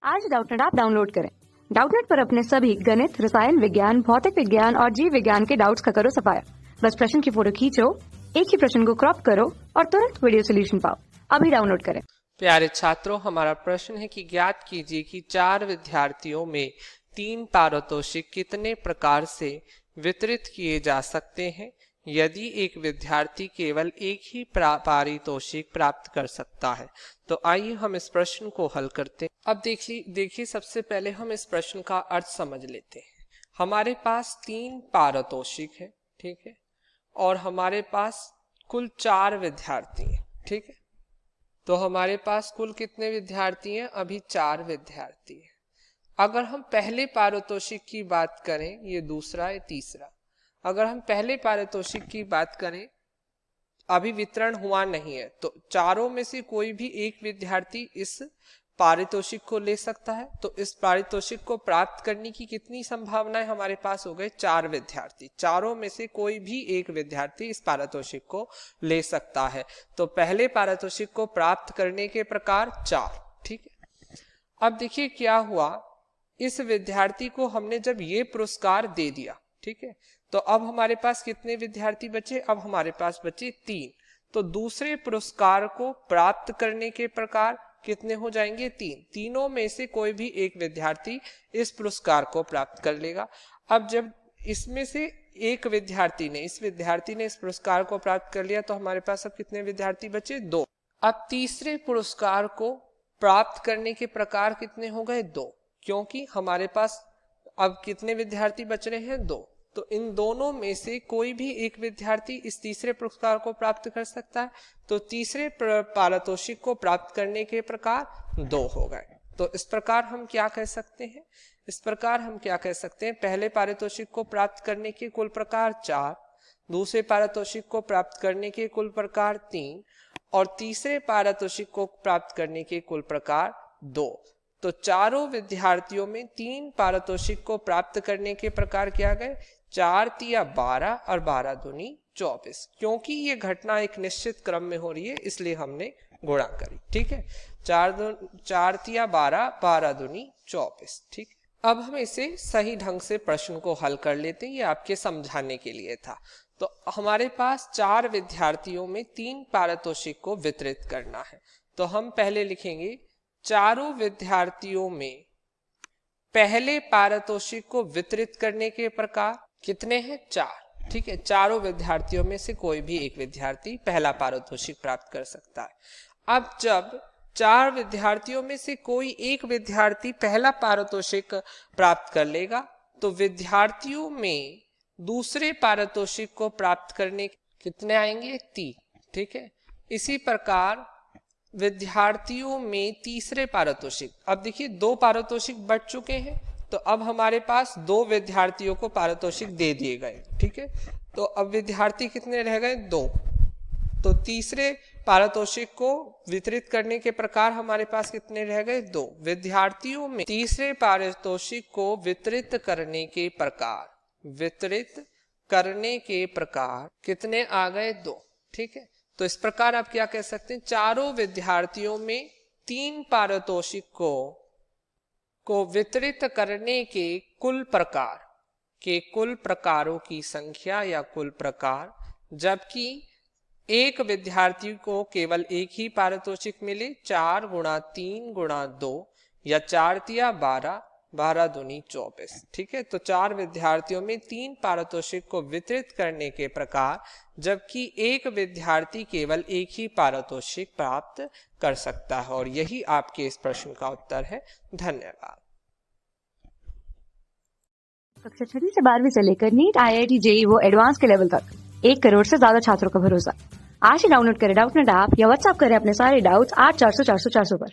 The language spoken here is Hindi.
आज डाउटनेट ऐप डाउनलोड करें। डाउटनेट पर अपने सभी गणित, रसायन विज्ञान, भौतिक विज्ञान और जीव विज्ञान के डाउट्स का करो सफाया। बस प्रश्न की फोटो खींचो, एक ही प्रश्न को क्रॉप करो और तुरंत वीडियो सोल्यूशन पाओ। अभी डाउनलोड करें। प्यारे छात्रों, हमारा प्रश्न है कि ज्ञात कीजिए कि 4 विद्यार्थियों में 3 पारितोषिक कितने प्रकार से वितरित किए जा सकते हैं यदि एक विद्यार्थी केवल एक ही पारितोषिक प्राप्त कर सकता है। तो आइए हम इस प्रश्न को हल करते हैं। अब देखिए सबसे पहले हम इस प्रश्न का अर्थ समझ लेते हैं। हमारे पास 3 पारितोषिक है, ठीक है, और हमारे पास कुल 4 विद्यार्थी हैं, ठीक है। तो हमारे पास कुल कितने विद्यार्थी हैं? अभी 4 विद्यार्थी हैं। अगर हम पहले पारितोषिक की बात करें, ये दूसरा है, तीसरा। अगर हम पहले पारितोषिक की बात करें, अभी वितरण हुआ नहीं है, तो चारों में से कोई भी एक विद्यार्थी इस पारितोषिक को ले सकता है। तो इस पारितोषिक को प्राप्त करने की कितनी संभावनाएं हमारे पास हो गए? 4 विद्यार्थी। चारों में से कोई भी एक विद्यार्थी इस पारितोषिक को ले सकता है। तो पहले पारितोषिक को प्राप्त करने के प्रकार 4, ठीक है। अब देखिए क्या हुआ, इस विद्यार्थी को हमने जब ये पुरस्कार दे दिया, ठीक है, तो अब हमारे पास कितने विद्यार्थी बचे? अब हमारे पास बचे 3। तो दूसरे पुरस्कार को प्राप्त करने के प्रकार कितने हो जाएंगे? 3। तीनों में से कोई भी एक विद्यार्थी इस पुरस्कार को प्राप्त कर लेगा। अब जब इसमें से एक विद्यार्थी ने इस पुरस्कार को प्राप्त कर लिया, तो हमारे पास अब कितने विद्यार्थी बचे? 2। अब तीसरे पुरस्कार को प्राप्त करने के प्रकार कितने हो गए? 2, क्योंकि हमारे पास अब कितने विद्यार्थी बच रहे हैं? 2। तो इन दोनों में से कोई भी एक विद्यार्थी इस तीसरे पुरस्कार को प्राप्त कर सकता है। तो तीसरे पारितोषिक को प्राप्त करने के प्रकार 2 हो गए। तो इस प्रकार हम क्या कह सकते हैं? पहले पारितोषिक को प्राप्त करने के कुल प्रकार 4, दूसरे पारितोषिक को प्राप्त करने के कुल प्रकार 3 और तीसरे पारितोषिक को प्राप्त करने के कुल प्रकार 2। तो चारों विद्यार्थियों में 3 पारितोषिक को प्राप्त करने के प्रकार क्या गए? 4 तिया 12 और 12 दूनी 24। क्योंकि ये घटना एक निश्चित क्रम में हो रही है, इसलिए हमने गुणा करी, ठीक है। 4 तिया 12, 12 दूनी 24, ठीक। अब हम इसे सही ढंग से प्रश्न को हल कर लेते हैं, ये आपके समझाने के लिए था। तो हमारे पास 4 विद्यार्थियों में 3 पारितोषिक को वितरित करना है। तो हम पहले लिखेंगे चारों विद्यार्थियों में पहले पारितोषिक को वितरित करने के प्रकार कितने हैं? 4, ठीक है। चारों विद्यार्थियों में से कोई भी एक विद्यार्थी पहला पारितोषिक प्राप्त कर सकता है। अब जब 4 विद्यार्थियों में से कोई एक विद्यार्थी पहला पारितोषिक प्राप्त कर लेगा, तो विद्यार्थियों में दूसरे पारितोषिक को प्राप्त करने कितने आएंगे? 3, ठीक है। इसी प्रकार विद्यार्थियों में तीसरे पारितोषिक, अब देखिए 2 पारितोषिक बढ़ चुके हैं, तो अब हमारे पास 2 विद्यार्थियों को पारितोषिक दे दिए गए, ठीक है। तो अब विद्यार्थी कितने रह गए? 2। तो तीसरे पारितोषिक को वितरित करने के प्रकार हमारे पास कितने रह गए? 2। विद्यार्थियों में तीसरे पारितोषिक को वितरित करने के प्रकार कितने आ गए? 2, ठीक है। तो इस प्रकार आप क्या कह सकते हैं? चारों विद्यार्थियों में 3 पारितोषिक को वितरित करने के कुल प्रकारों की संख्या या कुल प्रकार, जबकि एक विद्यार्थी को केवल एक ही पारितोषिक मिले, 4 गुणा 3 गुणा 2 या 4 तिया 12, 12 दूनी 24, ठीक है। तो 4 विद्यार्थियों में 3 पारितोषिक को वितरित करने के प्रकार, जबकि एक विद्यार्थी केवल एक ही पारितोषिक प्राप्त कर सकता है। और यही आपके इस प्रश्न का उत्तर है। धन्यवाद। कक्षा 6 से 12वीं से लेकर नीट, IIT, JEE वो एडवांस के लेवल तक 1 करोड़ से ज्यादा छात्रों का भरोसा। आज ही डाउनलोड करें डाउटनेट ऐप या व्हाट्सएप करें अपने सारे डाउट्स 8400 400 400 पर।